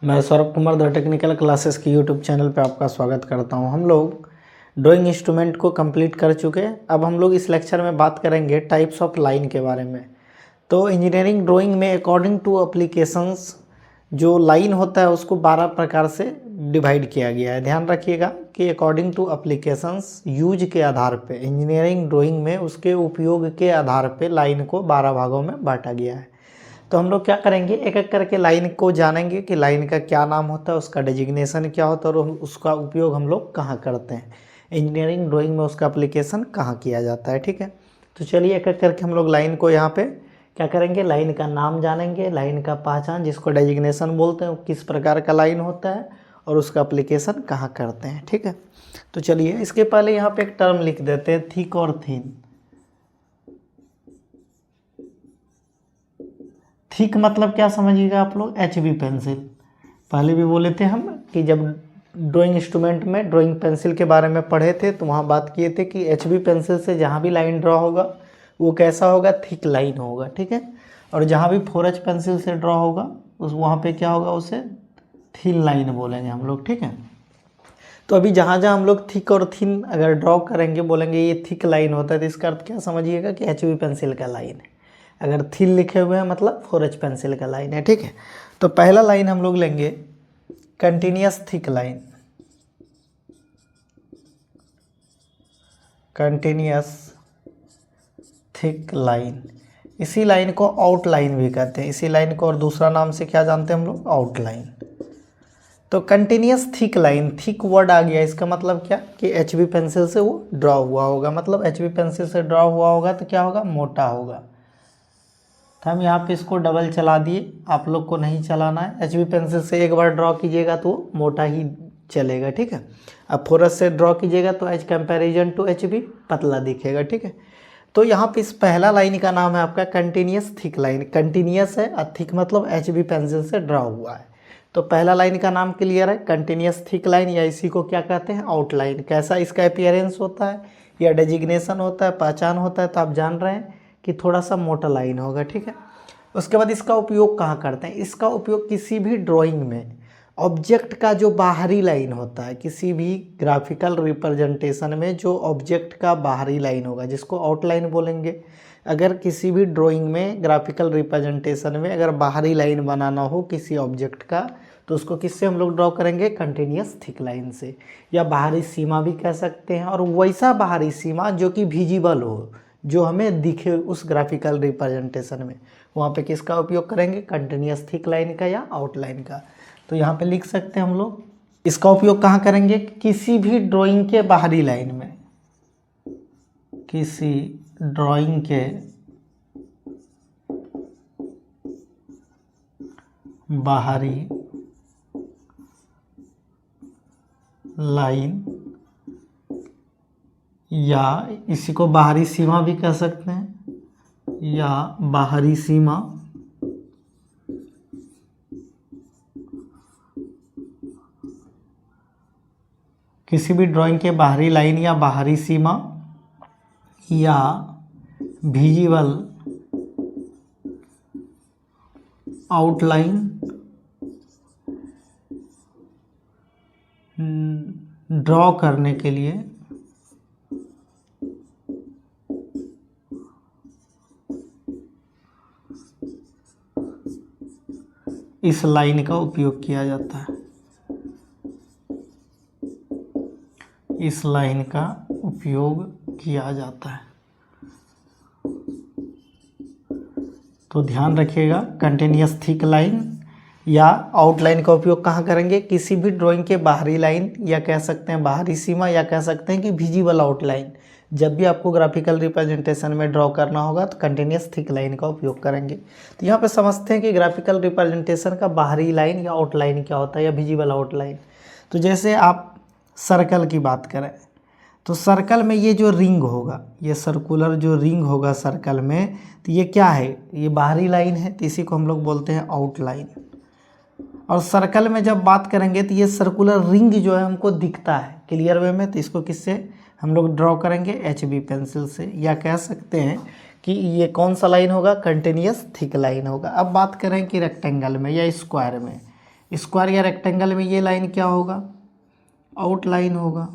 मैं Saurabh Kumar the technical classes की YouTube channel पे आपका स्वागत करता हूं। हम लोग ड्राइंग इंस्ट्रूमेंट को कंप्लीट कर चुके हैं। अब हम लोग इस लेक्चर में बात करेंगे टाइप्स ऑफ लाइन के बारे में। तो इंजीनियरिंग ड्राइंग में अकॉर्डिंग टू एप्लीकेशंस जो लाइन होता है उसको 12 प्रकार से डिवाइड किया गया है। ध्यान रखिएगा कि अकॉर्डिंग टू एप्लीकेशंस यूज के आधार पे इंजीनियरिंग ड्राइंग में उसके उपयोग के आधार पे लाइन को 12 भागों में बांटा गया है। तो हम लोग क्या करेंगे, एक एक करके लाइन को जानेंगे कि लाइन का क्या नाम होता है, उसका डेजिग्नेशन क्या होता है और उसका उपयोग हम लोग कहाँ करते हैं, इंजीनियरिंग ड्राइंग में उसका एप्लीकेशन कहाँ किया जाता है। ठीक है, तो चलिए एक एक करके हम लोग लाइन को यहाँ पे क्या करेंगे, लाइन का नाम जानेंगे, लाइन का पहचान जिसको डेजिग्नेशन बोलते हैं, किस प्रकार का लाइन होता है और उसका एप्लीकेशन कहाँ करते हैं। ठीक है, तो चलिए इसके पहले यहाँ पे एक टर्म लिख देते हैं, थिक और थिन। थिक मतलब क्या समझिएगा आप लोग, HB पेंसिल। पहले भी बोले थे हम कि जब ड्राइंग इंस्ट्रूमेंट में ड्राइंग पेंसिल के बारे में पढ़े थे तो वहाँ बात किए थे कि HB पेंसिल से जहाँ भी लाइन ड्रॉ होगा वो कैसा होगा, थिक लाइन होगा। ठीक है, और जहाँ भी 4H पेंसिल से ड्रॉ होगा उस वहाँ पे क्या होगा, उसे थिन लाइन बोलेंगे हम लोग। ठीक है, तो अभी जहाँ जहाँ हम लोग थिक और थिन अगर ड्रॉ करेंगे, बोलेंगे ये थिक लाइन होता है, तो इसका अर्थ क्या समझिएगा कि HB पेंसिल का लाइन है। अगर थिन लिखे हुए हैं मतलब 4H पेंसिल का लाइन है। ठीक है, तो पहला लाइन हम लोग लेंगे continuous thick line. Continuous thick line, इसी लाइन को आउटलाइन भी कहते हैं। इसी लाइन को और दूसरा नाम से क्या जानते हैं हम लोग, आउटलाइन। तो continuous thick line, thick word आ गया, इसका मतलब क्या कि HB पेंसिल से वो ड्रॉ हुआ होगा। मतलब HB पेंसिल से ड्रॉ हुआ होगा तो क्या होगा, मोटा होगा। तो हम यहाँ पे इसको डबल चला दिए, आप लोग को नहीं चलाना है। HB पेंसिल से एक बार ड्रॉ कीजिएगा तो मोटा ही चलेगा। ठीक है, अब 4H से ड्रॉ कीजिएगा तो एज कंपैरिजन टू HB पतला दिखेगा। ठीक है, तो यहाँ पे इस पहला लाइन का नाम है आपका कंटिन्यूअस थिक लाइन। कंटिन्यूअस है और थिक मतलब HB पेंसिल से ड्रॉ हुआ है। तो पहला लाइन का नाम क्लियर है, कंटिन्यूअस थिक लाइन, या इसी को क्या कहते हैं, आउटलाइन। कैसा इसका अपीयरेंस होता है या डेजिग्नेशन होता है, पहचान होता है, तो आप जान रहे हैं कि थोड़ा सा मोटा लाइन होगा। ठीक है, उसके बाद इसका उपयोग कहाँ करते हैं, इसका उपयोग किसी भी ड्राइंग में ऑब्जेक्ट का जो बाहरी लाइन होता है, किसी भी ग्राफिकल रिप्रेजेंटेशन में जो ऑब्जेक्ट का बाहरी लाइन होगा जिसको आउटलाइन बोलेंगे। अगर किसी भी ड्राइंग में ग्राफिकल रिप्रेजेंटेशन में अगर बाहरी लाइन बनाना हो किसी ऑब्जेक्ट का तो उसको किससे हम लोग ड्रॉ करेंगे, कंटिन्यूअस थिक लाइन से, या बाहरी सीमा भी कह सकते हैं। और वैसा बाहरी सीमा जो कि विजिबल हो, जो हमें दिखे उस ग्राफिकल रिप्रेजेंटेशन में, वहाँ पे किसका उपयोग करेंगे, कंटिन्यूअस थिक लाइन का या आउटलाइन का। तो यहाँ पे लिख सकते हैं हम लोग, इसका उपयोग कहाँ करेंगे, किसी भी ड्राइंग के बाहरी लाइन में, किसी ड्राइंग के बाहरी लाइन, या इसी को बाहरी सीमा भी कह सकते हैं, या बाहरी सीमा, किसी भी ड्राइंग के बाहरी लाइन या बाहरी सीमा या विजिबल आउटलाइन ड्रॉ करने के लिए इस लाइन का उपयोग किया जाता है। इस लाइन का उपयोग किया जाता है। तो ध्यान रखिएगा, कंटिन्यूअस थिक लाइन या आउटलाइन का उपयोग कहाँ करेंगे, किसी भी ड्राइंग के बाहरी लाइन या कह सकते हैं बाहरी सीमा, या कह सकते हैं कि विजिबल आउटलाइन। जब भी आपको ग्राफिकल रिप्रेजेंटेशन में ड्रॉ करना होगा तो कंटिन्यूअस थिक लाइन का उपयोग करेंगे। तो यहाँ पे समझते हैं कि ग्राफिकल रिप्रेजेंटेशन का बाहरी लाइन या आउटलाइन क्या होता है, या विजिबल आउटलाइन। तो जैसे आप सर्कल की बात करें तो सर्कल में ये जो रिंग होगा, ये सर्कुलर जो रिंग होगा सर्कल में, तो ये क्या है, ये बाहरी लाइन है, तो इसी को हम लोग बोलते हैं आउटलाइन। और सर्कल में जब बात करेंगे तो ये सर्कुलर रिंग जो है हमको दिखता है क्लियर वे में, तो इसको किससे हम लोग ड्रॉ करेंगे, HB पेंसिल से, या कह सकते हैं कि ये कौन सा लाइन होगा, कंटिन्यूअस थिक लाइन होगा। अब बात करें कि रेक्टेंगल में या स्क्वायर में, स्क्वायर या रेक्टेंगल में ये लाइन क्या होगा, आउटलाइन होगा,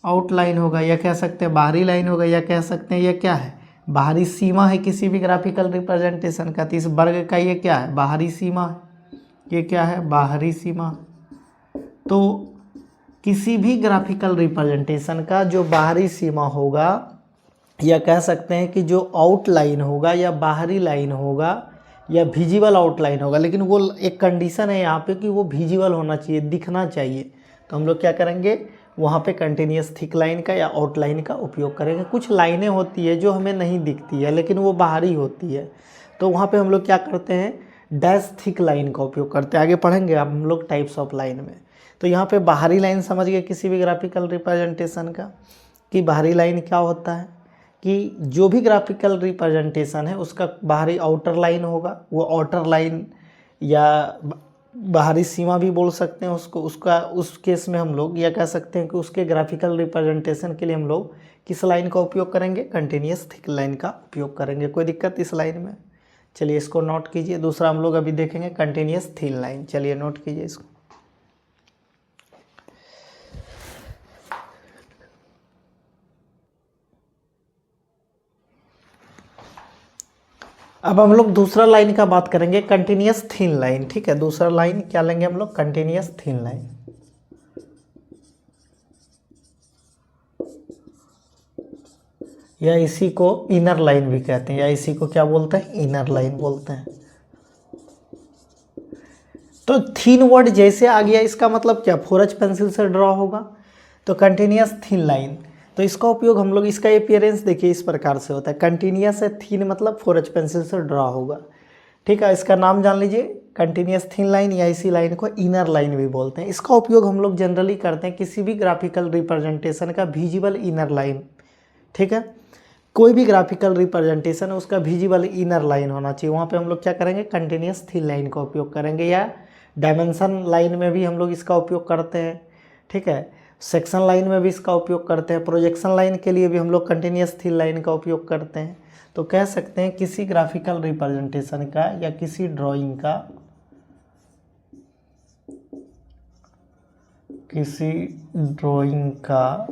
आउटलाइन होगा, या कह सकते हैं बाहरी लाइन होगा, या कह सकते हैं ये क्या है, बाहरी सीमा है किसी भी ग्राफिकल रिप्रेजेंटेशन का। तो इस वर्ग का ये क्या है, बाहरी सीमा है, ये क्या है, बाहरी सीमा। तो किसी भी ग्राफिकल रिप्रेजेंटेशन का जो बाहरी सीमा होगा, या कह सकते हैं कि जो आउटलाइन होगा या बाहरी लाइन होगा या विजिबल आउटलाइन होगा, लेकिन वो एक कंडीशन है यहाँ पे कि वो विजिबल होना चाहिए, दिखना चाहिए। तो हम लोग क्या करेंगे, वहाँ पे कंटिन्यूस थिक लाइन का या आउटलाइन का उपयोग करेंगे। कुछ लाइनें होती है जो हमें नहीं दिखती है लेकिन वो बाहरी होती है, तो वहाँ पे हम लोग क्या करते हैं, डैश थिक लाइन का उपयोग करते हैं। आगे पढ़ेंगे अब हम लोग टाइप्स ऑफ लाइन में। तो यहाँ पे बाहरी लाइन समझ गए किसी भी ग्राफिकल रिप्रेजेंटेशन का, कि बाहरी लाइन क्या होता है, कि जो भी ग्राफिकल रिप्रेजेंटेशन है उसका बाहरी आउटर लाइन होगा, वो आउटर लाइन या बाहरी सीमा भी बोल सकते हैं उसको, उसका उस केस में हम लोग यह कह सकते हैं कि उसके ग्राफिकल रिप्रेजेंटेशन के लिए हम लोग किस लाइन का उपयोग करेंगे, कंटिन्यूस थिक लाइन का उपयोग करेंगे। कोई दिक्कत इस लाइन में? चलिए इसको नोट कीजिए। दूसरा हम लोग अभी देखेंगे कंटिन्यूस थिन लाइन। चलिए नोट कीजिए इसको। अब हम लोग दूसरा लाइन का बात करेंगे, कंटिन्यूस थिन लाइन। ठीक है, दूसरा लाइन क्या लेंगे हम लोग, कंटिन्यूस थिन लाइन। या इसी को इनर लाइन भी कहते हैं, या इसी को क्या बोलते हैं, इनर लाइन बोलते हैं। तो थिन वर्ड जैसे आ गया, इसका मतलब क्या, 4H पेंसिल से ड्रॉ होगा, तो कंटिन्यूस थिन लाइन। तो इसका उपयोग हम लोग, इसका अपीयरेंस देखिए इस प्रकार से होता है, कंटिन्यूस है, थिन मतलब 4H पेंसिल से ड्रॉ होगा। ठीक है, इसका नाम जान लीजिए, कंटिन्यूस थिन लाइन, या इसी लाइन को इनर लाइन भी बोलते हैं। इसका उपयोग हम लोग जनरली करते हैं किसी भी ग्राफिकल रिप्रेजेंटेशन का विजिबल इनर लाइन। ठीक है, कोई भी ग्राफिकल रिप्रेजेंटेशन है उसका विजिबल इनर लाइन होना चाहिए, वहाँ पे हम लोग क्या करेंगे, कंटिन्यूस थिन लाइन का उपयोग करेंगे। या डायमेंशन लाइन में भी हम लोग इसका उपयोग करते हैं। ठीक है, सेक्शन लाइन में भी इसका उपयोग करते हैं, प्रोजेक्शन लाइन के लिए भी हम लोग कंटिन्यूस थिन लाइन का उपयोग करते हैं। तो कह सकते हैं किसी ग्राफिकल रिप्रेजेंटेशन का या किसी ड्राइंग का, किसी ड्राइंग का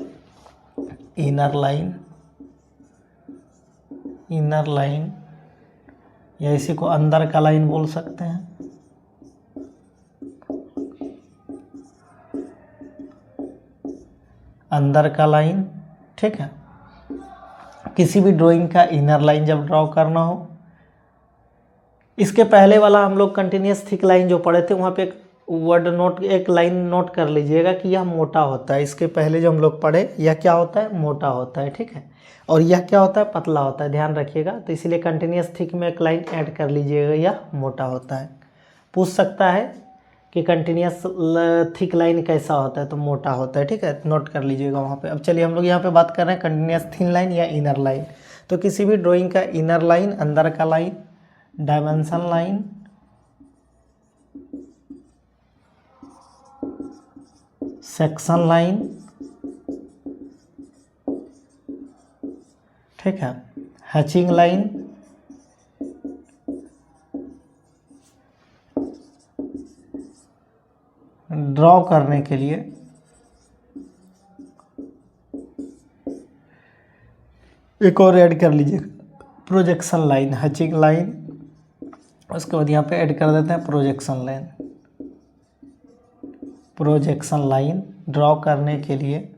इनर लाइन, इनर लाइन या इसी को अंदर का लाइन बोल सकते हैं, अंदर का लाइन। ठीक है, किसी भी ड्राइंग का इनर लाइन जब ड्रॉ करना हो, इसके पहले वाला हम लोग कंटिन्यूस थिक लाइन जो पढ़े थे वहाँ पे एक वर्ड नोट, एक लाइन नोट कर लीजिएगा कि यह मोटा होता है। इसके पहले जो हम लोग पढ़े, यह क्या होता है, मोटा होता है। ठीक है, और यह क्या होता है, पतला होता है, ध्यान रखिएगा। तो इसीलिए कंटिन्यूस थिक में एक लाइन ऐड कर लीजिएगा, यह मोटा होता है। पूछ सकता है कि कंटिन्यूस थिक लाइन कैसा होता है, तो मोटा होता है। ठीक है, नोट कर लीजिएगा वहाँ पे। अब चलिए हम लोग यहाँ पे बात कर रहे हैं कंटिन्यूस थिन लाइन या इनर लाइन। तो किसी भी ड्राइंग का इनर लाइन, अंदर का line, dimension line, section line, ठीक है, हैचिंग लाइन, ड्रॉ करने के लिए एक और ऐड कर लीजिए, प्रोजेक्शन लाइन, हैचिंग लाइन, उसके बाद यहाँ पे ऐड कर देते हैं projection line. Projection line draw करने के लिए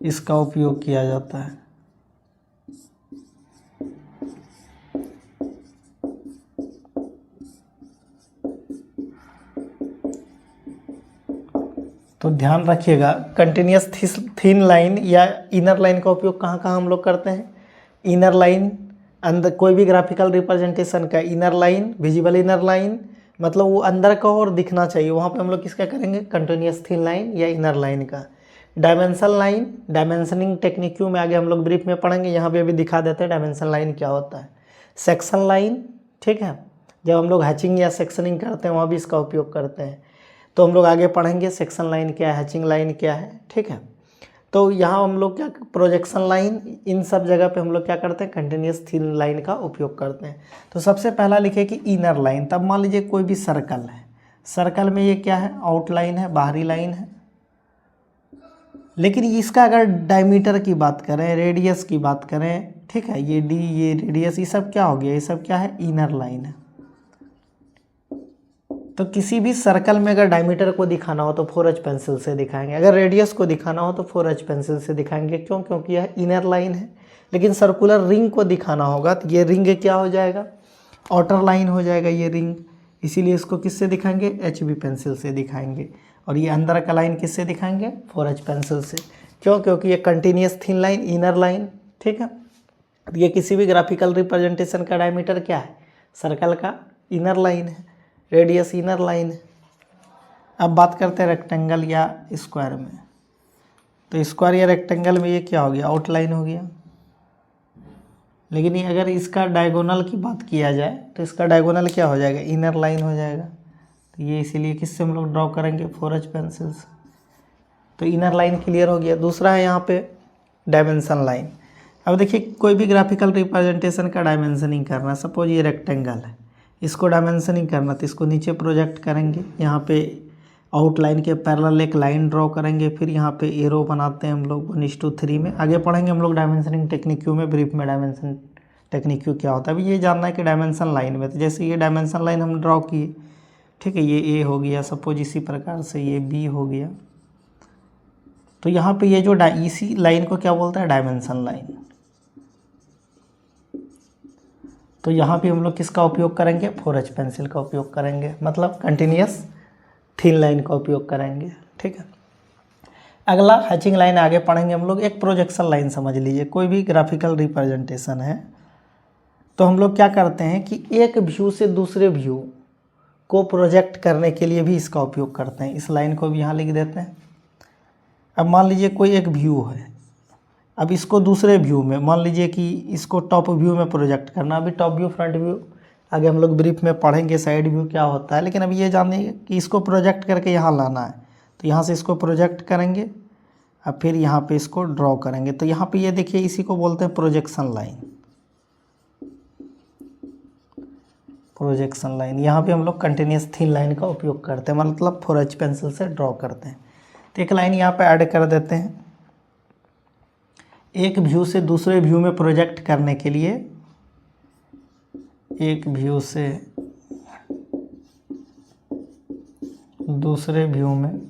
इसका उपयोग किया जाता है। तो ध्यान रखिएगा, कंटिन्यूस थिन लाइन या इनर लाइन का उपयोग कहाँ कहाँ हम लोग करते हैं। इनर लाइन, अंदर कोई भी ग्राफिकल रिप्रेजेंटेशन का inner line, visible inner line, मतलब वो अंदर का और दिखना चाहिए, वहाँ पे हम लोग किसका करेंगे, कंटिन्यूस थिन लाइन या इनर लाइन का। डायमेंशन लाइन, डायमेंशनिंग टेक्निक्यों में आगे हम लोग ब्रीफ में पढ़ेंगे, यहाँ पे अभी दिखा देते हैं डायमेंशन लाइन क्या होता है। सेक्शन लाइन, ठीक है, जब हम लोग हैचिंग या सेक्शनिंग करते हैं वहाँ भी इसका उपयोग करते हैं। तो हम लोग आगे पढ़ेंगे सेक्शन लाइन क्या है, हैचिंग लाइन क्या है। ठीक है, तो यहाँ हम लोग क्या प्रोजेक्शन लाइन, इन सब जगह पे हम लोग क्या करते हैं, कंटिन्यूस थिन लाइन का उपयोग करते हैं। तो सबसे पहला लिखे कि इनर लाइन। तब मान लीजिए कोई भी सर्कल है, सर्कल में ये क्या है, आउटलाइन है, बाहरी लाइन है। लेकिन इसका अगर डायमीटर की बात करें, रेडियस की बात करें, ठीक है, ये डी, ये रेडियस, ये सब क्या हो गया, ये सब क्या है, इनर लाइन है। तो किसी भी सर्कल में अगर डायमीटर को दिखाना हो तो 4H पेंसिल से दिखाएंगे, अगर रेडियस को दिखाना हो तो 4H पेंसिल से दिखाएंगे। क्यों? क्योंकि यह इनर लाइन है। लेकिन सर्कुलर रिंग को दिखाना होगा तो ये रिंग क्या हो जाएगा, आउटर लाइन हो जाएगा ये रिंग। इसीलिए इसको किससे दिखाएंगे, HB पेंसिल से दिखाएंगे। और ये अंदर का लाइन किससे दिखाएंगे, 4H पेंसिल से। क्यों? क्योंकि ये continuous thin line, inner line, ठीक है। ये किसी भी ग्राफिकल रिप्रेजेंटेशन का डायमीटर क्या है, सर्कल का इनर लाइन है, रेडियस इनर लाइन है। अब बात करते हैं रेक्टेंगल या स्क्वायर में। तो स्क्वायर या रेक्टेंगल में ये क्या हो गया, आउटलाइन हो गया। लेकिन ये अगर इसका डायगोनल की बात किया जाए तो इसका डायगोनल क्या हो जाएगा, इनर लाइन हो जाएगा। तो ये इसीलिए किससे हम लोग ड्रॉ करेंगे, 4H पेंसिल से। तो इनर लाइन क्लियर हो गया। दूसरा है यहाँ पे डायमेंशन लाइन। अब देखिए कोई भी ग्राफिकल रिप्रेजेंटेशन का डायमेंशनिंग करना, सपोज ये रेक्टेंगल है, इसको डायमेंशनिंग करना तो इसको नीचे प्रोजेक्ट करेंगे, यहाँ पे आउटलाइन के पैरेलल एक लाइन ड्रॉ करेंगे, फिर यहाँ पे एरो बनाते हैं हम लोग 1:3 में। आगे पढ़ेंगे हम लोग डायमेंशनिंग टेक्निक क्यू में, ब्रीफ में डायमेंशन टेक्निक क्यू क्या होता है। अभी ये जानना है कि डायमेंशन लाइन में, तो जैसे ये डायमेंशन लाइन हम ड्रॉ किए, ठीक है, ये ए हो गया सपोज, इसी प्रकार से ये बी हो गया। तो यहाँ पे ये जो इसी लाइन को क्या बोलता है, डायमेंशन लाइन। तो यहाँ पे हम लोग किसका उपयोग करेंगे, 4H पेंसिल का उपयोग करेंगे, मतलब कंटिन्यूस थिन लाइन का उपयोग करेंगे, ठीक है। अगला हैचिंग लाइन आगे पढ़ेंगे हम लोग। एक प्रोजेक्शन लाइन समझ लीजिए, कोई भी ग्राफिकल रिप्रेजेंटेशन है तो हम लोग क्या करते हैं कि एक व्यू से दूसरे व्यू को प्रोजेक्ट करने के लिए भी इसका उपयोग करते हैं। इस लाइन को भी यहाँ लिख देते हैं। अब मान लीजिए कोई एक व्यू है, अब इसको दूसरे व्यू में, मान लीजिए कि इसको टॉप व्यू में प्रोजेक्ट करना। अभी टॉप व्यू, फ्रंट व्यू आगे हम लोग ब्रीफ में पढ़ेंगे, साइड व्यू क्या होता है। लेकिन अभी ये जानिए कि इसको प्रोजेक्ट करके यहाँ लाना है, तो यहाँ से इसको प्रोजेक्ट करेंगे, अब फिर यहाँ पे इसको ड्रॉ करेंगे। तो यहाँ पे ये देखिए, इसी को बोलते हैं प्रोजेक्शन लाइन। प्रोजेक्शन लाइन, यहाँ पे हम लोग कंटिन्यूस थिन लाइन का उपयोग करते हैं, मतलब 4H पेंसिल से ड्रॉ करते हैं। तो एक लाइन यहाँ पे ऐड कर देते हैं। एक व्यू से दूसरे व्यू में प्रोजेक्ट करने के लिए, एक व्यू से दूसरे व्यू में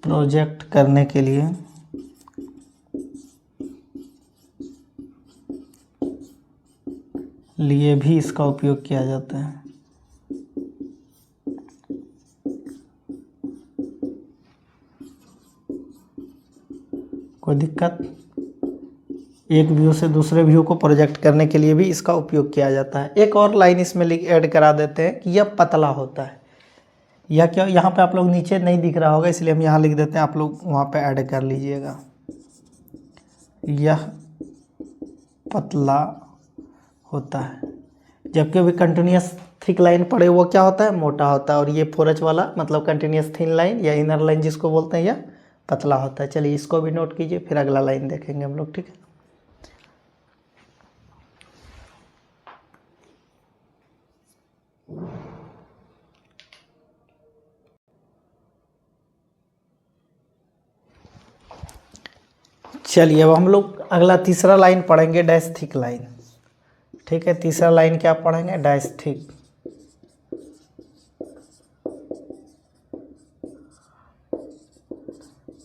प्रोजेक्ट करने के लिए भी इसका उपयोग किया जाता है। कोई दिक्कत? एक व्यू से दूसरे व्यू को प्रोजेक्ट करने के लिए भी इसका उपयोग किया जाता है। एक और लाइन इसमें ऐड करा देते हैं कि यह पतला होता है। यह क्या, यहाँ पे आप लोग नीचे नहीं दिख रहा होगा इसलिए हम यहाँ लिख देते हैं, आप लोग वहाँ पे ऐड कर लीजिएगा। यह पतला होता है, जबकि अभी कंटिन्यूस थिक लाइन पड़े वो क्या होता है, मोटा होता है। और ये 4H वाला मतलब कंटिन्यूस थिन लाइन या इनर लाइन जिसको बोलते हैं, यह पतला होता है। चलिए इसको भी नोट कीजिए, फिर अगला लाइन देखेंगे हम लोग, ठीक है। चलिए अब हम लोग अगला तीसरा लाइन पढ़ेंगे, डैश थिक लाइन, ठीक है। तीसरा लाइन क्या पढ़ेंगे, डैश थिक।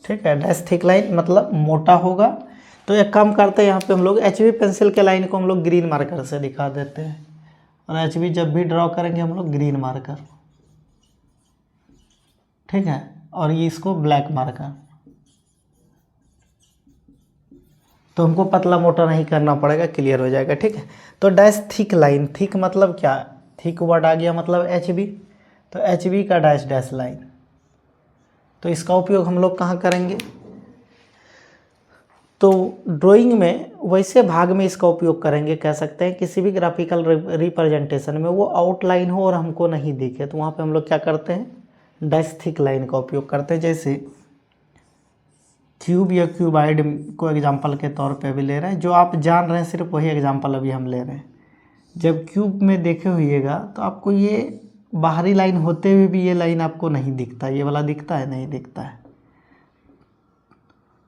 ठीक है, डैश थिक लाइन मतलब मोटा होगा। तो एक काम करते हैं, यहाँ पे हम लोग HB पेंसिल के लाइन को हम लोग ग्रीन मार्कर से दिखा देते हैं। और HB जब भी ड्रॉ करेंगे हम लोग ग्रीन मार्कर, ठीक है, और ये इसको ब्लैक मार्कर। तो हमको पतला मोटा नहीं करना पड़ेगा, क्लियर हो जाएगा, ठीक है। तो डैश थिक लाइन, थिक मतलब क्या, थिक वर्ड आ गया मतलब HB। तो HB का डैश डैश लाइन, तो इसका उपयोग हम लोग कहाँ करेंगे, तो ड्राइंग में वैसे भाग में इसका उपयोग करेंगे, कह सकते हैं किसी भी ग्राफिकल रिप्रेजेंटेशन में वो आउटलाइन हो और हमको नहीं दिखे तो वहाँ पे हम लोग क्या करते हैं, डैश थिक लाइन का उपयोग करते हैं। जैसे क्यूब या क्यूबाइड को एग्जांपल के तौर पे अभी ले रहे हैं, जो आप जान रहे हैं सिर्फ वही एग्जांपल अभी हम ले रहे हैं। जब क्यूब में देखे होइएगा तो आपको ये बाहरी लाइन होते हुए भी ये लाइन आपको नहीं दिखता, ये वाला दिखता है, नहीं दिखता है।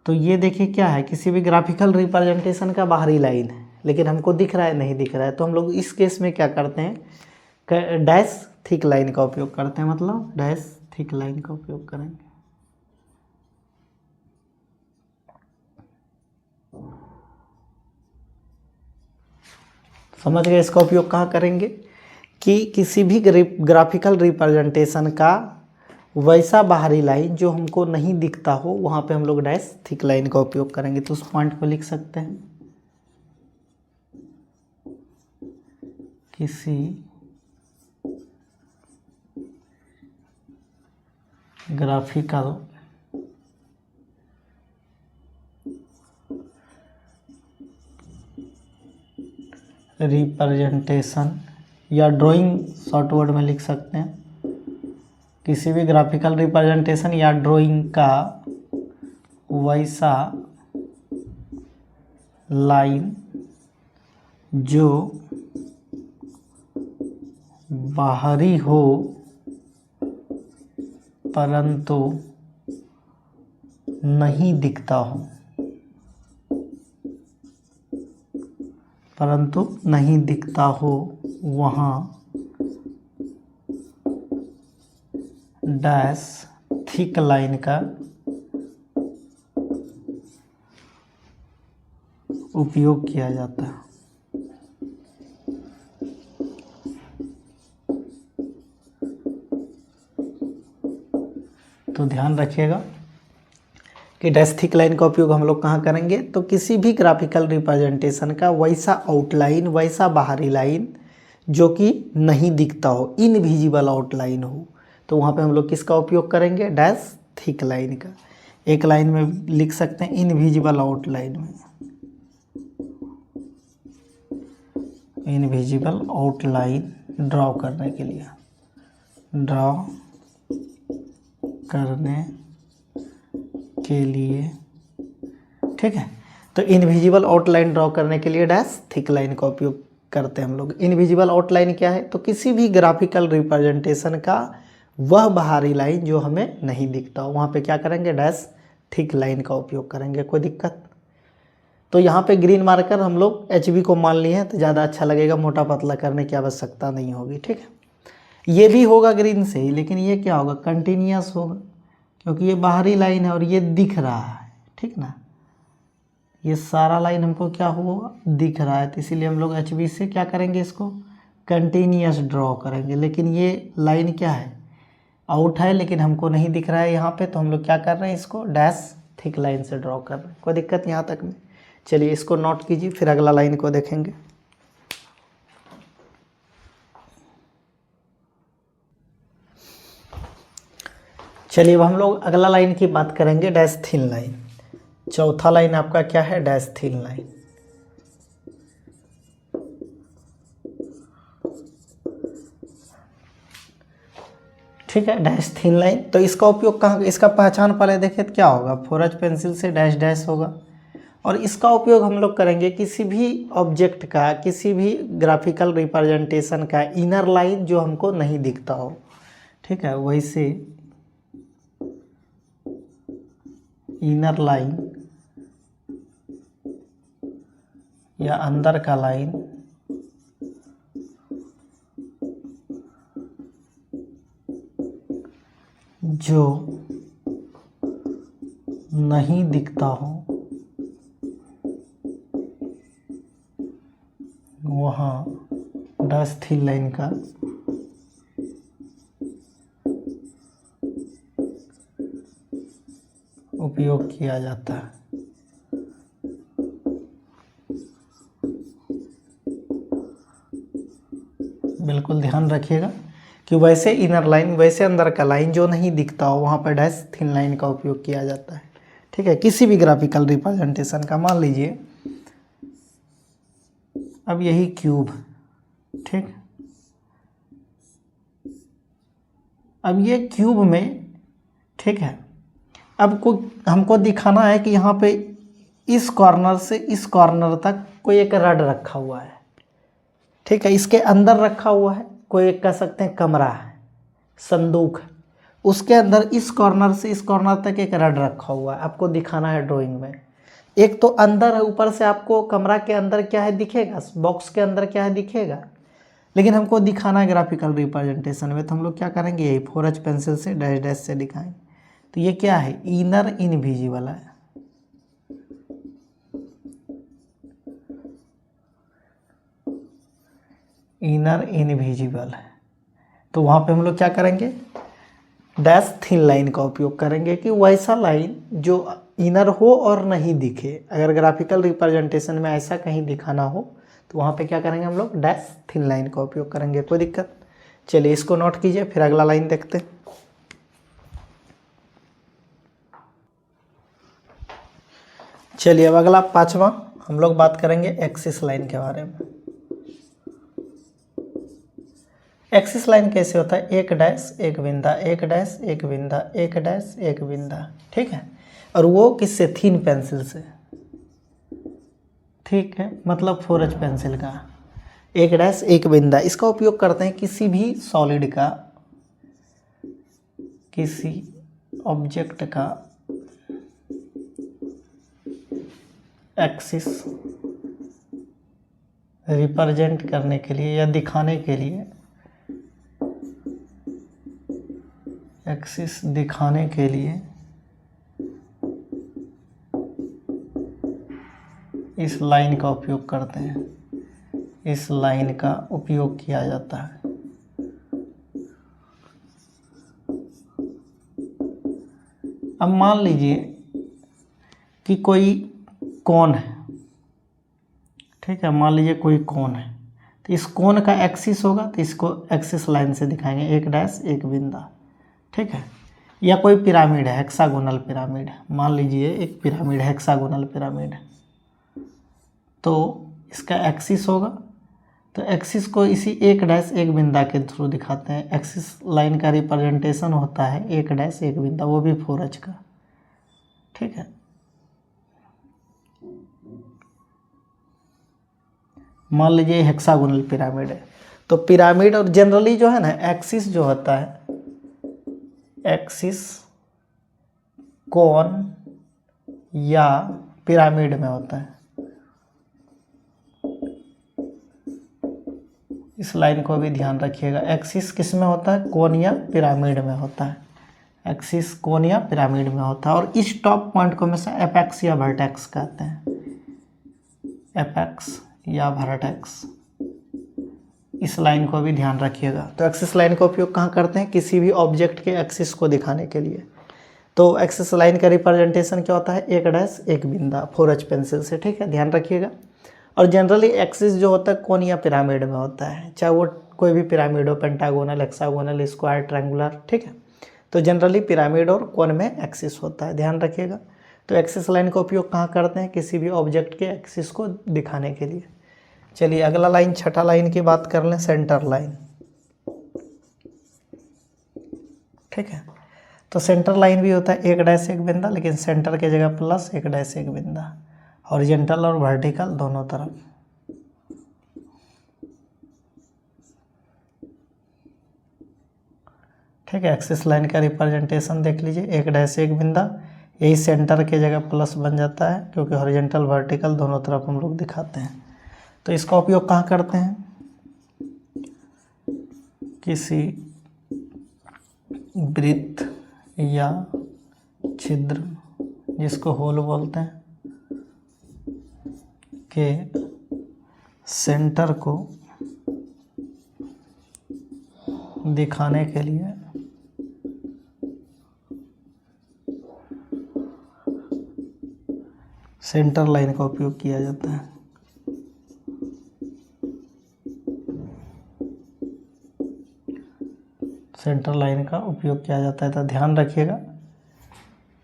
तो ये देखिए क्या है, किसी भी ग्राफिकल रिप्रेजेंटेशन का बाहरी लाइन है लेकिन हमको दिख रहा है, नहीं दिख रहा है। तो हम लोग इस केस में क्या करते हैं, डैश थिक लाइन का उपयोग करते हैं, मतलब डैश थिक लाइन का उपयोग करेंगे। समझ गए इसका उपयोग कहाँ करेंगे, कि किसी भी ग्राफिकल रिप्रेजेंटेशन का वैसा बाहरी लाइन जो हमको नहीं दिखता हो वहाँ पे हम लोग डैश थिक लाइन का उपयोग करेंगे। तो उस पॉइंट को लिख सकते हैं, किसी ग्राफिकल रिप्रेजेंटेशन या ड्राइंग शॉर्ट वर्ड में लिख सकते हैं, किसी भी ग्राफिकल रिप्रेजेंटेशन या ड्राइंग का वैसा लाइन जो बाहरी हो परंतु नहीं दिखता हो, वहाँ डैश थिक लाइन का उपयोग किया जाता है। तो ध्यान रखिएगा कि डैश थिक लाइन का उपयोग हम लोग कहाँ करेंगे, तो किसी भी ग्राफिकल रिप्रेजेंटेशन का वैसा आउटलाइन, वैसा बाहरी लाइन जो कि नहीं दिखता हो, इनविजिबल आउटलाइन हो, तो वहाँ पे हम लोग किसका उपयोग करेंगे, डैश थिक लाइन का। एक लाइन में लिख सकते हैं इनविजिबल आउटलाइन में, इनविजिबल आउटलाइन ड्रॉ करने के लिए, ठीक है। तो इनविजिबल आउटलाइन ड्रॉ करने के लिए डैश थिक लाइन का उपयोग करते हैं हम लोग। इनविजिबल आउटलाइन क्या है, तो किसी भी ग्राफिकल रिप्रेजेंटेशन का वह बाहरी लाइन जो हमें नहीं दिखता हो, वहाँ पे क्या करेंगे, डैश थिक लाइन का उपयोग करेंगे। कोई दिक्कत? तो यहाँ पे ग्रीन मार्कर हम लोग HB को मान लिए हैं तो ज़्यादा अच्छा लगेगा, मोटा पतला करने की आवश्यकता नहीं होगी, ठीक है। ये भी होगा ग्रीन से ही, लेकिन ये क्या होगा, कंटिन्यूस होगा, क्योंकि ये बाहरी लाइन है और ये दिख रहा है, ठीक ना। ये सारा लाइन हमको क्या होगा, दिख रहा है, तो इसीलिए हम लोग HB से क्या करेंगे, इसको कंटिन्यूस ड्रॉ करेंगे। लेकिन ये लाइन क्या है, आउट है, लेकिन हमको नहीं दिख रहा है यहाँ पे, तो हम लोग क्या कर रहे हैं, इसको डैश थिक लाइन से ड्रॉ कर रहे हैं। कोई दिक्कत यहाँ तक में? चलिए इसको नोट कीजिए, फिर अगला लाइन को देखेंगे। चलिए अब हम लोग अगला लाइन की बात करेंगे, डैश थिन लाइन। चौथा लाइन आपका क्या है, डैश थिन लाइन। ठीक है, डैश थिन लाइन। तो इसका उपयोग कहाँ, इसका पहचान पहले देखें तो क्या होगा, 4H पेंसिल से डैश डैश होगा। और इसका उपयोग हम लोग करेंगे किसी भी ऑब्जेक्ट का, किसी भी ग्राफिकल रिप्रेजेंटेशन का इनर लाइन जो हमको नहीं दिखता हो, ठीक है, वैसे इनर लाइन या अंदर का लाइन जो नहीं दिखता हो वहाँ डैश थिन लाइन का उपयोग किया जाता है। बिल्कुल ध्यान रखिएगा कि वैसे इनर लाइन, वैसे अंदर का लाइन जो नहीं दिखता हो वहाँ पर डैश थिन लाइन का उपयोग किया जाता है, ठीक है, किसी भी ग्राफिकल रिप्रेजेंटेशन का। मान लीजिए अब यही क्यूब, ठीक, अब ये क्यूब में, ठीक है, अब हमको दिखाना है कि यहाँ पे इस कॉर्नर से इस कॉर्नर तक कोई एक रड रखा हुआ है, ठीक है, इसके अंदर रखा हुआ है, कोई एक कह सकते हैं कमरा है, संदूक है, उसके अंदर इस कॉर्नर से इस कॉर्नर तक एक रड रखा हुआ है, आपको दिखाना है ड्राइंग में। एक तो अंदर है, ऊपर से आपको कमरा के अंदर क्या है दिखेगा, बॉक्स के अंदर क्या है दिखेगा, लेकिन हमको दिखाना है ग्राफिकल रिप्रेजेंटेशन में, तो हम लोग क्या करेंगे, यही 4H पेंसिल से डैश डैश से दिखाएंगे। तो ये क्या है, इनर इनविजिबल है, इनर इनविजिबल है। तो वहाँ पे हम लोग क्या करेंगे, डैश थिन लाइन का उपयोग करेंगे कि वैसा लाइन जो इनर हो और नहीं दिखे। अगर ग्राफिकल रिप्रेजेंटेशन में ऐसा कहीं दिखाना हो तो वहाँ पे क्या करेंगे हम लोग, डैश थिन लाइन का उपयोग करेंगे। कोई दिक्कत? चलिए इसको नोट कीजिए, फिर अगला लाइन देखते हैं। चलिए अब अगला 5वां हम लोग बात करेंगे एक्सिस लाइन के बारे में। एक्सिस लाइन कैसे होता है, एक डैश एक बिंदा, एक डैश एक बिंदा, एक डैश एक बिंदा, ठीक है, और वो किससे, थिन पेंसिल से, ठीक है, मतलब 4H पेंसिल का, एक डैश एक बिंदा। इसका उपयोग करते हैं किसी भी सॉलिड का, किसी ऑब्जेक्ट का एक्सिस रिप्रेजेंट करने के लिए या दिखाने के लिए, एक्सिस दिखाने के लिए इस लाइन का उपयोग करते हैं, इस लाइन का उपयोग किया जाता है। अब मान लीजिए कि कोई कोन है, ठीक है, मान लीजिए कोई कोन है, तो इस कोन का एक्सिस होगा तो इसको एक्सिस लाइन से दिखाएंगे, एक डैश एक बिंदा, ठीक है। या कोई पिरामिड है, हेक्सागोनल पिरामिड, मान लीजिए एक पिरामिड है, हेक्सागोनल पिरामिड, तो इसका एक्सिस होगा, तो एक्सिस को इसी एक डैश एक बिंदा के थ्रू दिखाते हैं। एक्सिस लाइन का रिप्रेजेंटेशन होता है एक डैश एक बिंदा, वो भी 4H का, ठीक है। मान लीजिए हेक्सागोनल पिरामिड है, तो पिरामिड और जनरली जो है ना, एक्सिस जो होता है, एक्सिस कोन या पिरामिड में होता है। इस लाइन को भी ध्यान रखिएगा, एक्सिस किस में होता है, कोन या पिरामिड में होता है, एक्सिस कोन या पिरामिड में होता है। और इस टॉप पॉइंट को हमेशा एपेक्स या वर्टेक्स कहते हैं, एपेक्स या वर्टेक्स, इस लाइन को भी ध्यान रखिएगा। तो एक्सिस लाइन का उपयोग कहाँ करते हैं, किसी भी ऑब्जेक्ट के एक्सिस को दिखाने के लिए। तो एक्सिस लाइन का रिप्रेजेंटेशन क्या होता है, एक डैश एक बिंदा, 4H पेंसिल से, ठीक है, ध्यान रखिएगा। और जनरली एक्सिस जो होता है कोन या पिरामिड में होता है, चाहे वो कोई भी पिरामिड हो, पेंटागोनल, हेक्सागोनल, स्क्वायर, ट्रायंगुलर, ठीक है। तो जनरली पिरामिड और कोन में एक्सिस होता है, ध्यान रखिएगा। तो एक्सिस लाइन का उपयोग कहाँ करते हैं, किसी भी ऑब्जेक्ट के एक्सिस को दिखाने के लिए। चलिए अगला लाइन, छठा लाइन की बात कर लें, सेंटर लाइन, ठीक है। तो सेंटर लाइन भी होता है एक डैश एक बिंदा, लेकिन सेंटर के जगह प्लस एक डैश एक बिंदा, हॉरिजॉन्टल और वर्टिकल दोनों तरफ, ठीक है। एक्सिस लाइन का रिप्रेजेंटेशन देख लीजिए, एक डैश एक बिंदा, यही सेंटर के जगह प्लस बन जाता है, क्योंकि हॉरिजॉन्टल वर्टिकल दोनों तरफ हम लोग दिखाते हैं। तो इसका उपयोग कहाँ करते हैं, किसी वृत्त या छिद्र, जिसको होल बोलते हैं, के सेंटर को दिखाने के लिए सेंटर लाइन का उपयोग किया जाता है। सेंटर लाइन का उपयोग किया जाता है, तो ध्यान रखिएगा,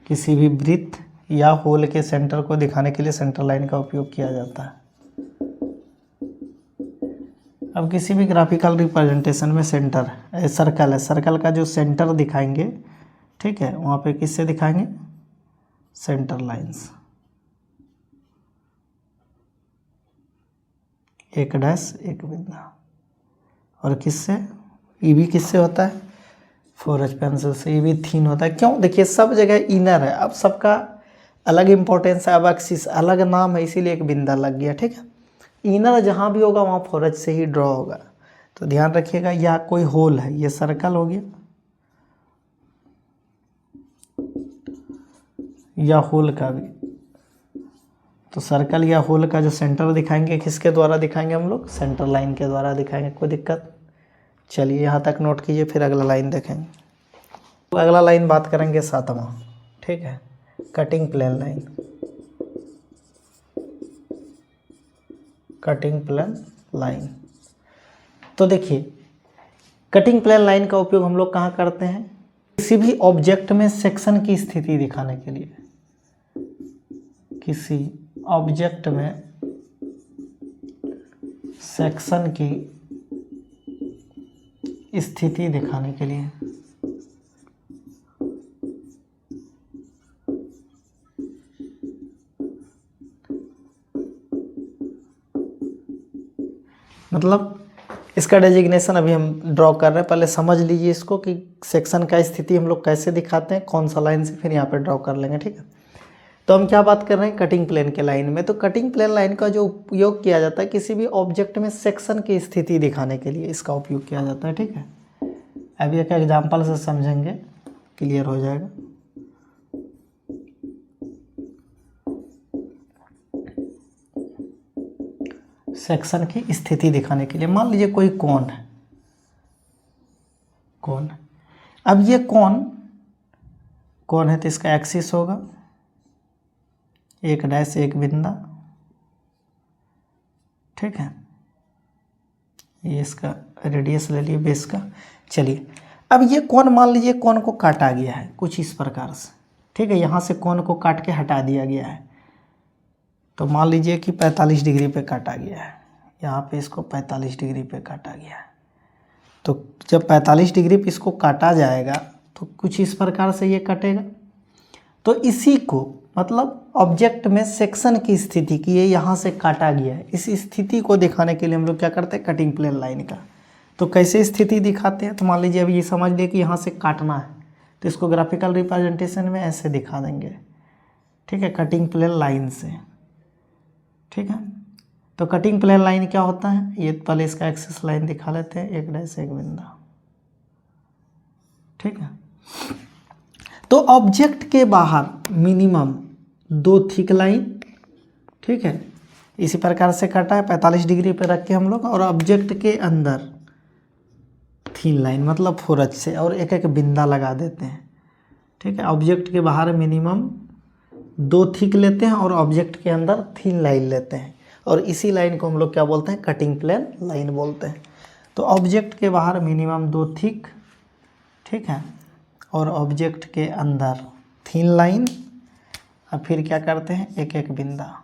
किसी भी वृत्त या होल के सेंटर को दिखाने के लिए सेंटर लाइन का उपयोग किया जाता है। अब किसी भी ग्राफिकल रिप्रेजेंटेशन में सेंटर सर्कल है, सर्कल का जो सेंटर दिखाएंगे, ठीक है, वहाँ पे किससे दिखाएंगे? सेंटर लाइंस, एक डैश एक बिंदु। और किससे? ई भी किससे होता है? 4H पेंसिल से। ई भी थीन होता है। क्यों? देखिए सब जगह इनर है, अब सबका अलग इंपॉर्टेंस है, अब एक्सिस अलग नाम है, इसीलिए एक बिंदा लग गया, ठीक है। इनर जहाँ भी होगा वहाँ 4H से ही ड्रॉ होगा, तो ध्यान रखिएगा। या कोई होल है, ये सर्कल हो गया, या होल का भी, तो सर्कल या होल का जो सेंटर दिखाएंगे किसके द्वारा दिखाएंगे हम लोग? सेंटर लाइन के द्वारा दिखाएंगे। कोई दिक्कत? चलिए यहाँ तक नोट कीजिए, फिर अगला लाइन देखेंगे। तो अगला लाइन बात करेंगे 7वां, ठीक है, cutting plane line. Cutting plane line, तो देखिए कटिंग प्लेन लाइन का उपयोग हम लोग कहाँ करते हैं? किसी भी ऑब्जेक्ट में सेक्शन की स्थिति दिखाने के लिए, किसी ऑब्जेक्ट में सेक्शन की स्थिति दिखाने के लिए। मतलब इसका डेजिग्नेशन अभी हम ड्रॉ कर रहे हैं, पहले समझ लीजिए इसको कि सेक्शन का स्थिति हम लोग कैसे दिखाते हैं, कौन सा लाइन से, फिर यहाँ पे ड्रॉ कर लेंगे, ठीक है। तो हम क्या बात कर रहे हैं? कटिंग प्लेन के लाइन में। तो कटिंग प्लेन लाइन का जो उपयोग किया जाता है किसी भी ऑब्जेक्ट में सेक्शन की स्थिति दिखाने के लिए, इसका उपयोग किया जाता है, ठीक है। अभी एक एग्जाम्पल से समझेंगे, क्लियर हो जाएगा। सेक्शन की स्थिति दिखाने के लिए मान लीजिए कोई कोण है, कोण। अब ये कोण है तो इसका एक्सिस होगा एक डैश एक बिंदा, ठीक है। ये इसका रेडियस ले लिए बेस का। चलिए अब ये कोण मान लीजिए कोण को काटा गया है कुछ इस प्रकार से, ठीक है। यहाँ से कोण को काट के हटा दिया गया है, तो मान लीजिए कि 45 डिग्री पे काटा गया है, यहाँ पे इसको 45 डिग्री पे काटा गया है। तो जब 45 डिग्री पे इसको काटा जाएगा तो कुछ इस प्रकार से ये कटेगा। तो इसी को मतलब ऑब्जेक्ट में सेक्शन की स्थिति की ये यहाँ से काटा गया है, इस स्थिति को दिखाने के लिए हम लोग क्या करते हैं? कटिंग प्लेन लाइन का। तो कैसे स्थिति दिखाते हैं? तो मान लीजिए अभी ये समझ लिए कि यहाँ से काटना है, तो इसको ग्राफिकल रिप्रेजेंटेशन में ऐसे दिखा देंगे, ठीक है, कटिंग प्लेन लाइन से, ठीक है। तो कटिंग प्लेन लाइन क्या होता है? ये पहले इसका एक्सिस लाइन दिखा लेते हैं, एक डैश एक बिंदा, ठीक है। तो ऑब्जेक्ट के बाहर मिनिमम 2 थिक लाइन, ठीक है, इसी प्रकार से काटा है 45 डिग्री पे रख के हम लोग, और ऑब्जेक्ट के अंदर थिन लाइन मतलब 4H से, और एक एक बिंदा लगा देते हैं, ठीक है। ऑब्जेक्ट के बाहर मिनिमम 2 थिक लेते हैं और ऑब्जेक्ट के अंदर थिन लाइन लेते हैं, और इसी लाइन को हम लोग क्या बोलते हैं? कटिंग प्लेन लाइन बोलते हैं। तो ऑब्जेक्ट के बाहर मिनिमम 2 थिक, ठीक है, और ऑब्जेक्ट के अंदर थिन लाइन, और फिर क्या करते हैं? एक एक बिंदा,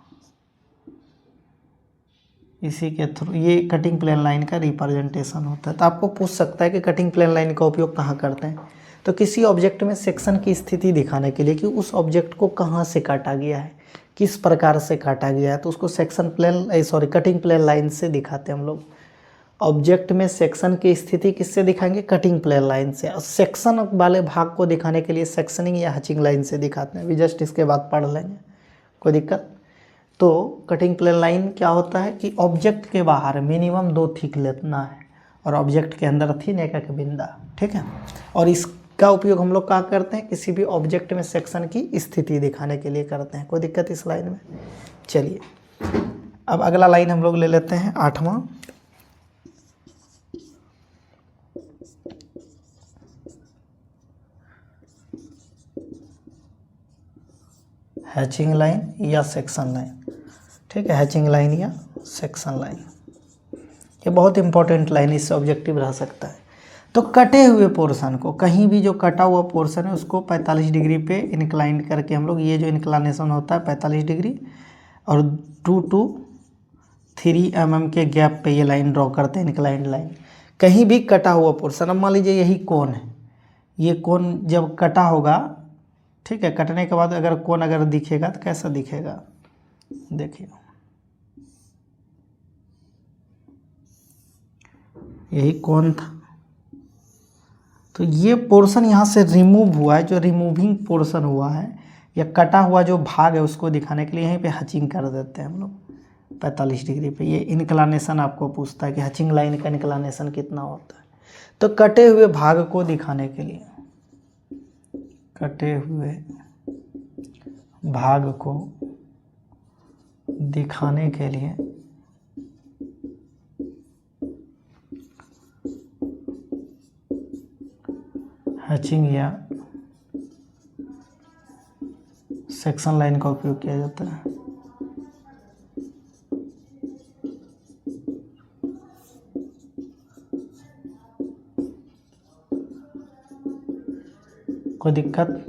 इसी के थ्रू ये कटिंग प्लेन लाइन का रिप्रेजेंटेशन होता है। तो आपको पूछ सकता है कि कटिंग प्लेन लाइन का उपयोग कहाँ करते हैं? तो किसी ऑब्जेक्ट में सेक्शन की स्थिति दिखाने के लिए कि उस ऑब्जेक्ट को कहाँ से काटा गया है, किस प्रकार से काटा गया है, तो उसको section plane cutting plane line से दिखाते हैं हम लोग। ऑब्जेक्ट में सेक्शन की स्थिति किससे दिखाएंगे? कटिंग प्लेन लाइन से। और सेक्शन वाले भाग को दिखाने के लिए सेक्शनिंग या हचिंग लाइन से दिखाते हैं, अभी जस्ट इसके बाद पढ़ लेंगे, कोई दिक्कत? तो कटिंग प्लेन लाइन क्या होता है कि ऑब्जेक्ट के बाहर मिनिमम 2 थिक लेना है और ऑब्जेक्ट के अंदर थिन एक एक बिंदा, ठीक है। और इसका उपयोग हम लोग क्या करते हैं? किसी भी ऑब्जेक्ट में सेक्शन की स्थिति दिखाने के लिए करते हैं। कोई दिक्कत इस लाइन में? चलिए अब अगला लाइन हम लोग ले लेते हैं 8वां, हैचिंग लाइन या सेक्शन लाइन, ठीक है। हैचिंग लाइन या सेक्शन लाइन, ये बहुत इंपॉर्टेंट लाइन, इससे ऑब्जेक्टिव रह सकता है। तो कटे हुए पोर्शन को, कहीं भी जो कटा हुआ पोर्शन है उसको 45 डिग्री पे इंक्लाइन करके हम लोग, ये जो इंक्लानेशन होता है 45 डिग्री, और 2 to 3 mm के गैप पे ये लाइन ड्रॉ करते हैं, इंक्लाइंड लाइन। कहीं भी कटा हुआ पोर्शन, अब मान लीजिए यही कोन है, ये कोन जब कटा होगा, ठीक है, कटने के बाद अगर कोन अगर दिखेगा तो कैसा दिखेगा, देखिए यही कोन था, तो ये पोर्शन यहाँ से रिमूव हुआ है, जो रिमूविंग पोर्शन हुआ है या कटा हुआ जो भाग है उसको दिखाने के लिए यहीं पे हचिंग कर देते हैं हम लोग 45 डिग्री पे। ये इनक्लानेशन आपको पूछता है कि हचिंग लाइन का इनक्लानेशन कितना होता है। तो कटे हुए भाग को दिखाने के लिए, कटे हुए भाग को दिखाने के लिए हैचिंग या सेक्शन लाइन का उपयोग किया जाता है। कोई दिक्कत?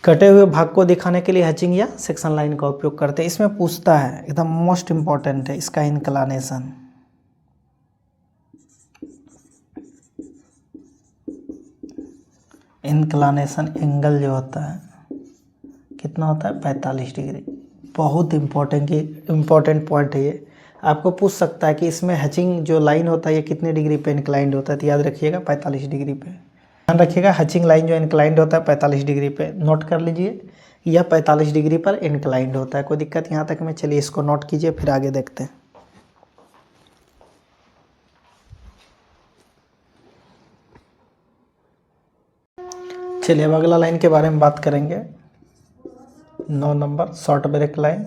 कटे हुए भाग को दिखाने के लिए हैचिंग या सेक्शन लाइन का उपयोग करते हैं। इसमें पूछता है, एकदम मोस्ट इंपॉर्टेंट है इसका इनक्लानेशन। इनक्लानेशन एंगल जो होता है कितना होता है, 45 डिग्री। बहुत इम्पोर्टेंट पॉइंट है ये, आपको पूछ सकता है कि इसमें हैचिंग जो लाइन होता है ये कितने डिग्री पे इंक्लाइंड होता है, तो याद रखिएगा 45 डिग्री पे। ध्यान रखिएगा, हैचिंग लाइन जो इंक्लाइंड होता है 45 डिग्री पे, नोट कर लीजिए, यह 45 डिग्री पर इंक्लाइंड होता है। कोई दिक्कत यहाँ तक में? चलिए इसको नोट कीजिए, फिर आगे देखते हैं। चलिए अब अगला लाइन के बारे में बात करेंगे। 9 number short break line.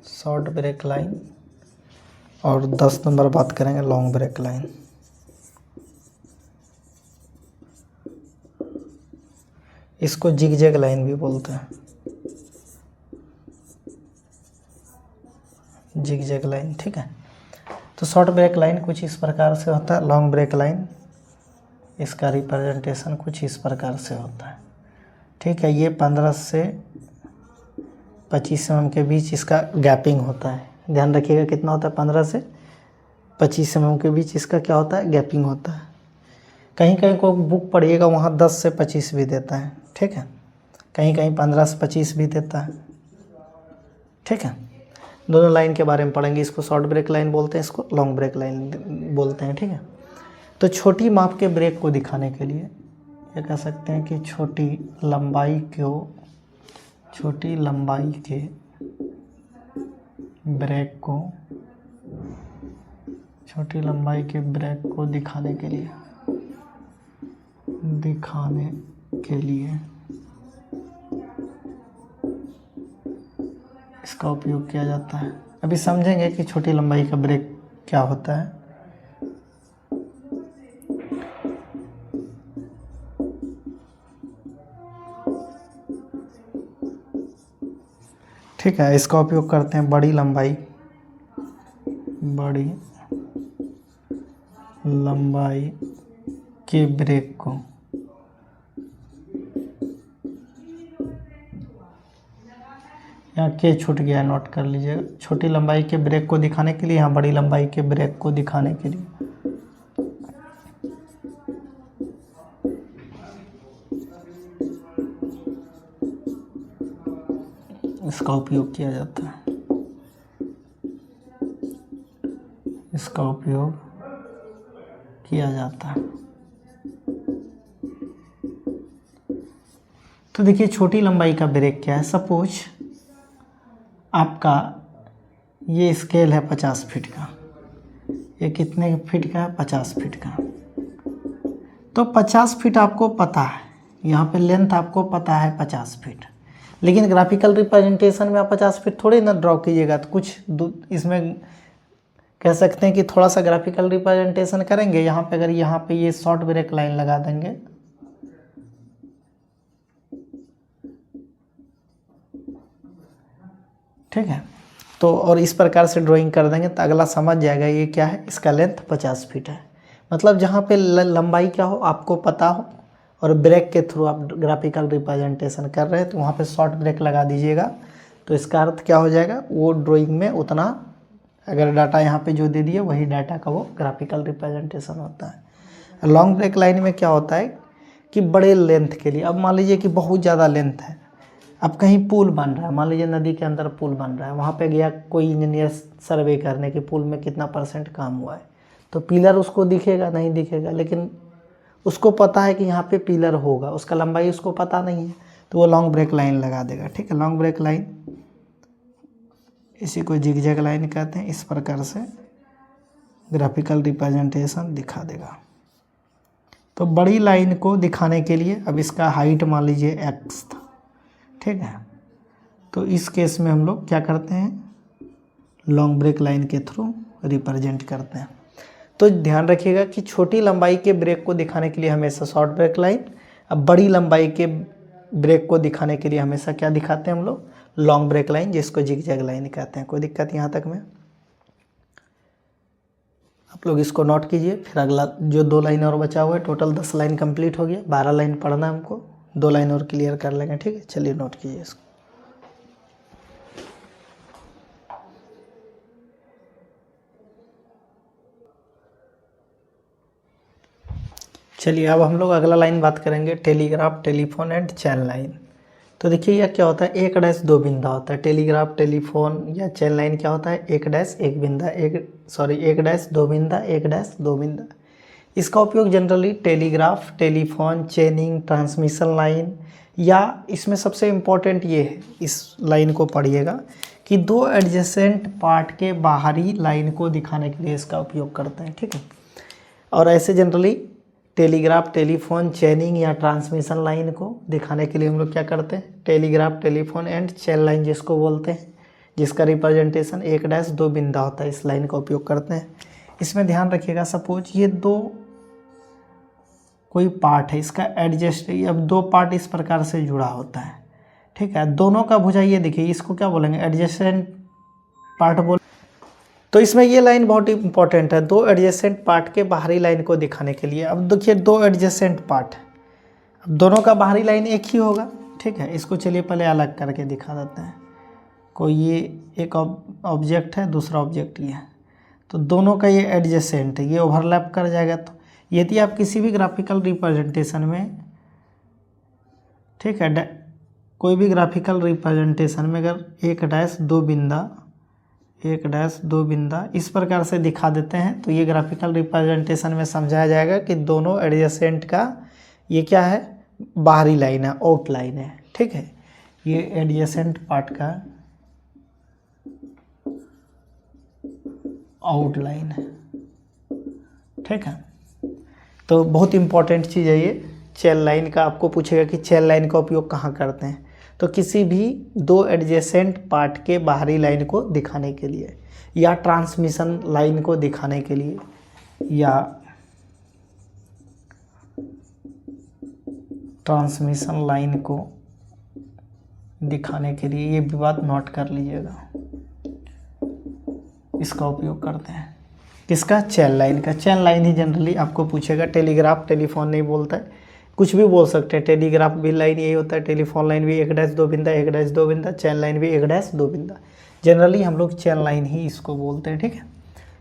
Short break line. और 10 नंबर बात करेंगे लॉन्ग ब्रेक लाइन। इसको जिगजैग लाइन भी बोलते हैं, जिगजैग लाइन, ठीक है। तो शॉर्ट ब्रेक लाइन कुछ इस प्रकार से होता है, लॉन्ग ब्रेक लाइन इसका रिप्रेजेंटेशन कुछ इस प्रकार से होता है, ठीक है। ये 15 से 25 mm के बीच इसका गैपिंग होता है। ध्यान रखिएगा कितना होता है, 15 से 25 mm के बीच इसका क्या होता है, गैपिंग होता है। कहीं कहीं को बुक पढ़िएगा वहाँ 10 से 25 भी देता है, ठीक है। कहीं कहीं 15 से 25 भी देता है, ठीक है। दोनों लाइन के बारे में पढ़ेंगे, इसको शॉर्ट ब्रेक लाइन बोलते हैं, इसको लॉन्ग ब्रेक लाइन बोलते हैं, ठीक है। तो छोटी माप के ब्रेक को दिखाने के लिए ये कह सकते हैं कि छोटी लंबाई के ब्रेक को दिखाने के लिए इसका उपयोग किया जाता है। अभी समझेंगे कि छोटी लंबाई का ब्रेक क्या होता है। ठीक है, इसका उपयोग करते हैं बड़ी लंबाई के ब्रेक को यहाँ के छूट गया, नोट कर लीजिएगा। छोटी लंबाई के ब्रेक को दिखाने के लिए, यहाँ बड़ी लंबाई के ब्रेक को दिखाने के लिए इसका उपयोग किया जाता है। तो देखिए छोटी लंबाई का ब्रेक क्या है। सपोज आपका ये स्केल है 50 फीट का, ये कितने फीट का है, 50 फीट का। तो 50 फीट आपको पता है, यहाँ पे लेंथ आपको पता है 50 फीट, लेकिन ग्राफिकल रिप्रेजेंटेशन में आप 50 फीट थोड़ी ना ड्रॉ कीजिएगा। तो कुछ इसमें कह सकते हैं कि थोड़ा सा ग्राफिकल रिप्रेजेंटेशन करेंगे। यहाँ पे अगर यहाँ पे ये शॉर्ट ब्रेक लाइन लगा देंगे, ठीक है, तो और इस प्रकार से ड्राइंग कर देंगे तो अगला समझ जाएगा ये क्या है, इसका लेंथ 50 फीट है। मतलब जहाँ पे लंबाई क्या हो आपको पता हो और ब्रेक के थ्रू आप ग्राफिकल रिप्रेजेंटेशन कर रहे हैं तो वहाँ पे शॉर्ट ब्रेक लगा दीजिएगा। तो इसका अर्थ क्या हो जाएगा, वो ड्राइंग में उतना अगर डाटा यहाँ पे जो दे दिए वही डाटा का वो ग्राफिकल रिप्रेजेंटेशन होता है। लॉन्ग ब्रेक लाइन में क्या होता है कि बड़े लेंथ के लिए, अब मान लीजिए कि बहुत ज़्यादा लेंथ है, अब कहीं पुल बन रहा है, मान लीजिए नदी के अंदर पुल बन रहा है, वहाँ पे गया कोई इंजीनियर सर्वे करने कि पुल में कितना % काम हुआ है, तो पिलर उसको दिखेगा नहीं दिखेगा, लेकिन उसको पता है कि यहाँ पे पिलर होगा, उसका लंबाई उसको पता नहीं है, तो वो लॉन्ग ब्रेक लाइन लगा देगा। ठीक है, लॉन्ग ब्रेक लाइन इसी को जिगजैग लाइन कहते हैं। इस प्रकार से ग्राफिकल रिप्रेजेंटेशन दिखा देगा। तो बड़ी लाइन को दिखाने के लिए अब इसका हाइट मान लीजिए x था, ठीक है, तो इस केस में हम लोग क्या करते हैं, लॉन्ग ब्रेक लाइन के थ्रू रिप्रेजेंट करते हैं। तो ध्यान रखिएगा कि छोटी लंबाई के ब्रेक को दिखाने के लिए हमेशा शॉर्ट ब्रेक लाइन, अब बड़ी लंबाई के ब्रेक को दिखाने के लिए हमेशा क्या दिखाते हैं हम लोग, लॉन्ग ब्रेक लाइन, जिसको जिगजैग लाइन कहते हैं। कोई दिक्कत यहाँ तक में? आप लोग इसको नोट कीजिए। फिर अगला जो 2 लाइन और बचा हुआ है, टोटल 10 लाइन कंप्लीट हो गया, 12 लाइन पढ़ना है हमको, 2 लाइन और क्लियर कर लेंगे। ठीक है, चलिए नोट कीजिए इसको। चलिए अब हम लोग अगला लाइन बात करेंगे, telegraph, telephone and chain line. तो देखिए यह क्या होता है, 1 2 बिंदा होता है। टेलीग्राफ, टेलीफोन या चैन लाइन क्या होता है, 1 1 बिंदा, 1 2 बिंदा, 1 2 बिंदा। इसका उपयोग generally telegraph, telephone, चेनिंग, transmission line, या इसमें सबसे इम्पोर्टेंट ये है, इस लाइन को पढ़िएगा कि 2 एडजेसेंट पार्ट के बाहरी लाइन को दिखाने के लिए इसका उपयोग करते हैं। ठीक है, और ऐसे जनरली टेलीग्राफ, टेलीफोन, चेनिंग या ट्रांसमिशन लाइन को दिखाने के लिए हम लोग क्या करते हैं, telegraph, telephone and chain line जिसको बोलते हैं, जिसका रिप्रेजेंटेशन 1 2 बिंदा होता है, इस लाइन का उपयोग करते हैं। इसमें ध्यान रखिएगा, सपोज ये 2 कोई पार्ट है, इसका एडजस्ट, अब 2 पार्ट इस प्रकार से जुड़ा होता है। ठीक है, दोनों का भुजा ये देखिए, इसको क्या बोलेंगे, एडजेसेंट पार्ट बोल। तो इसमें ये लाइन बहुत ही इंपॉर्टेंट है, 2 एडजेसेंट पार्ट के बाहरी लाइन को दिखाने के लिए। अब देखिए 2 एडजेसेंट पार्ट, अब दोनों का बाहरी लाइन एक ही होगा। ठीक है, इसको चलिए पहले अलग करके दिखा देते हैं। कोई ये एक ऑब्जेक्ट है, दूसरा ऑब्जेक्ट ये है, तो दोनों का ये एडजेसेंट है, ये ओवरलैप कर जाएगा। तो यदि आप किसी भी ग्राफिकल रिप्रेजेंटेशन में, ठीक है, कोई भी ग्राफिकल रिप्रेजेंटेशन में अगर 1 2 बिंदा, 1 2 बिंदा इस प्रकार से दिखा देते हैं, तो ये ग्राफिकल रिप्रेजेंटेशन में समझाया जाएगा कि दोनों एडजेसेंट का ये क्या है, बाहरी लाइन है, आउट लाइन है। ठीक है, ये एडजेसेंट पार्ट का आउट लाइन है। ठीक है, तो बहुत इंपॉर्टेंट चीज़ है ये चैन लाइन का। आपको पूछेगा कि चैन लाइन का उपयोग कहाँ करते हैं, तो किसी भी 2 एडजेसेंट पार्ट के बाहरी लाइन को दिखाने के लिए, या ट्रांसमिशन लाइन को दिखाने के लिए, या ट्रांसमिशन लाइन को दिखाने के लिए, ये भी बात नोट कर लीजिएगा, इसका उपयोग करते हैं। किसका, चैन लाइन का। चैन लाइन ही जनरली आपको पूछेगा, टेलीग्राफ, टेलीफोन नहीं बोलता है, कुछ भी बोल सकते हैं। टेलीग्राफ भी लाइन यही होता है, टेलीफोन लाइन भी 1 2 बिंदा, 1 2 बिंदा, चैन लाइन भी 1 2 बिंदा। जनरली हम लोग चैन लाइन ही इसको बोलते हैं। ठीक है,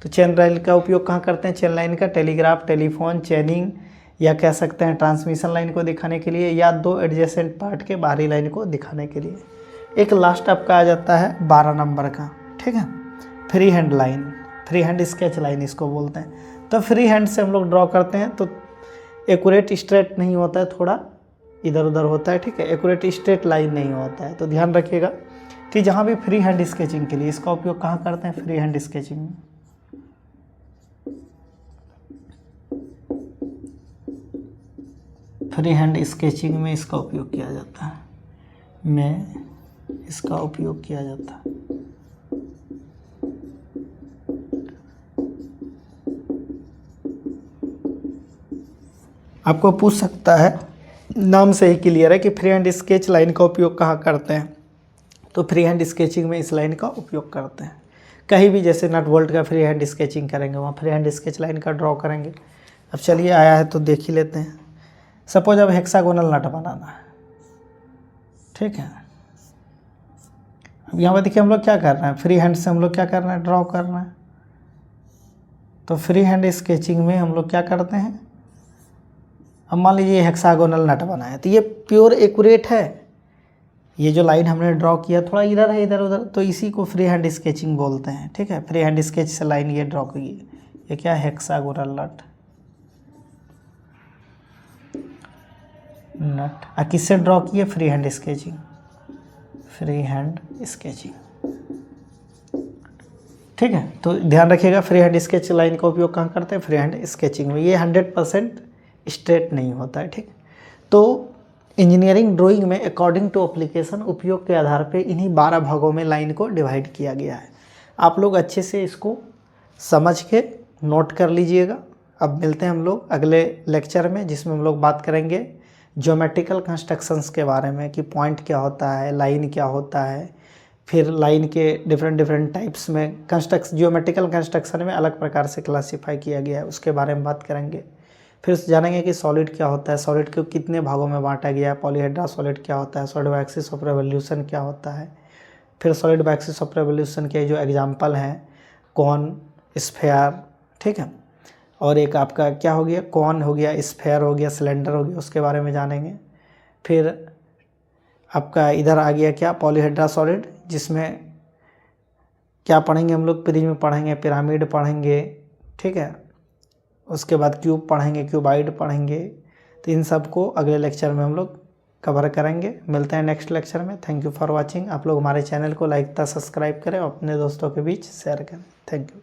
तो चैन लाइन का उपयोग कहाँ करते हैं, चैन लाइन का, टेलीग्राफ, टेलीफोन, चैनिंग, या कह सकते हैं ट्रांसमिशन लाइन को दिखाने के लिए, या 2 एडजेसेंट पार्ट के बाहरी लाइन को दिखाने के लिए। एक लास्ट आपका आ जाता है 12 नंबर का। ठीक है, free hand line, free hand sketch line इसको बोलते हैं। तो फ्री हैंड से हम लोग ड्रॉ करते हैं तो एक्यूरेट स्ट्रेट नहीं होता है, थोड़ा इधर उधर होता है। ठीक है, एक्यूरेट स्ट्रेट लाइन नहीं होता है। तो ध्यान रखिएगा कि जहाँ भी फ्री हैंड स्केचिंग के लिए इसका उपयोग कहाँ करते हैं, फ्री हैंड स्केचिंग में। फ्री हैंड स्केचिंग में इसका उपयोग किया जाता है, इसका उपयोग किया जाता है। आपको पूछ सकता है, नाम से ही क्लियर है कि फ्री हैंड स्केच लाइन का उपयोग कहाँ करते हैं। तो फ्री हैंड स्केचिंग में इस लाइन का उपयोग करते हैं। कहीं भी जैसे नट बोल्ट का फ्री हैंड स्केचिंग करेंगे वहाँ फ्री हैंड स्केच लाइन का ड्रॉ करेंगे। अब चलिए आया है तो देख ही लेते हैं। सपोज अब हेक्सागोनल नट बनाना है, ठीक है। अब यहाँ पर देखिए हम लोग क्या कर रहे हैं, फ्री हैंड से हम लोग क्या कर रहे हैं, ड्रॉ कर रहे हैं। तो फ्री हैंड स्केचिंग में हम लोग क्या करते हैं, अब मान लीजिए हेक्सागोनल नट बनाया तो ये प्योर एक्यूरेट है। ये जो लाइन हमने ड्रॉ किया थोड़ा इधर है इधर उधर, तो इसी को फ्री हैंड स्केचिंग बोलते हैं, ठीक है। फ्री हैंड स्केच से लाइन ये ड्रॉ की, ये क्या है, हेक्सागोनल नट। किससे ड्रॉ किए, free hand sketching, free hand sketching, ठीक है। तो ध्यान रखिएगा फ्री हैंड स्केच लाइन का उपयोग कहाँ करते हैं, फ्री हैंड स्केचिंग में। ये 100% स्ट्रेट नहीं होता है, ठीक। तो इंजीनियरिंग ड्राइंग में अकॉर्डिंग टू एप्लीकेशन उपयोग के आधार पे इन्हीं 12 भागों में लाइन को डिवाइड किया गया है। आप लोग अच्छे से इसको समझ के नोट कर लीजिएगा। अब मिलते हैं हम लोग अगले लेक्चर में, जिसमें हम लोग बात करेंगे ज्योमेट्रिकल कंस्ट्रक्शंस के बारे में कि पॉइंट क्या होता है, लाइन क्या होता है, फिर लाइन के डिफरेंट टाइप्स में ज्योमेट्रिकल कंस्ट्रक्शन में अलग प्रकार से क्लासीफाई किया गया है, उसके बारे में बात करेंगे। फिर जानेंगे कि सॉलिड क्या होता है, सॉलिड को कितने भागों में बांटा गया है, पॉलीहेड्रा सॉलिड क्या होता है, solid by Axis of revolution क्या होता है। फिर solid by Axis of revolution के जो एग्जांपल हैं, कॉन, स्फेयर, ठीक है। और एक आपका क्या हो गया, कॉन हो गया, स्फेयर हो गया, सिलेंडर हो गया, उसके बारे में जानेंगे। फिर आपका इधर आ गया क्या, पॉलीहेड्रा सॉलिड, जिसमें क्या पढ़ेंगे हम लोग, प्रिज्म पढ़ेंगे, पिरामिड पढ़ेंगे, ठीक है। उसके बाद क्यूब पढ़ेंगे, क्यूबाइड पढ़ेंगे। तो इन सब को अगले लेक्चर में हम लोग कवर करेंगे। मिलते हैं नेक्स्ट लेक्चर में। Thank you for watching. आप लोग हमारे चैनल को लाइक तथा सब्सक्राइब करें और अपने दोस्तों के बीच शेयर करें। Thank you.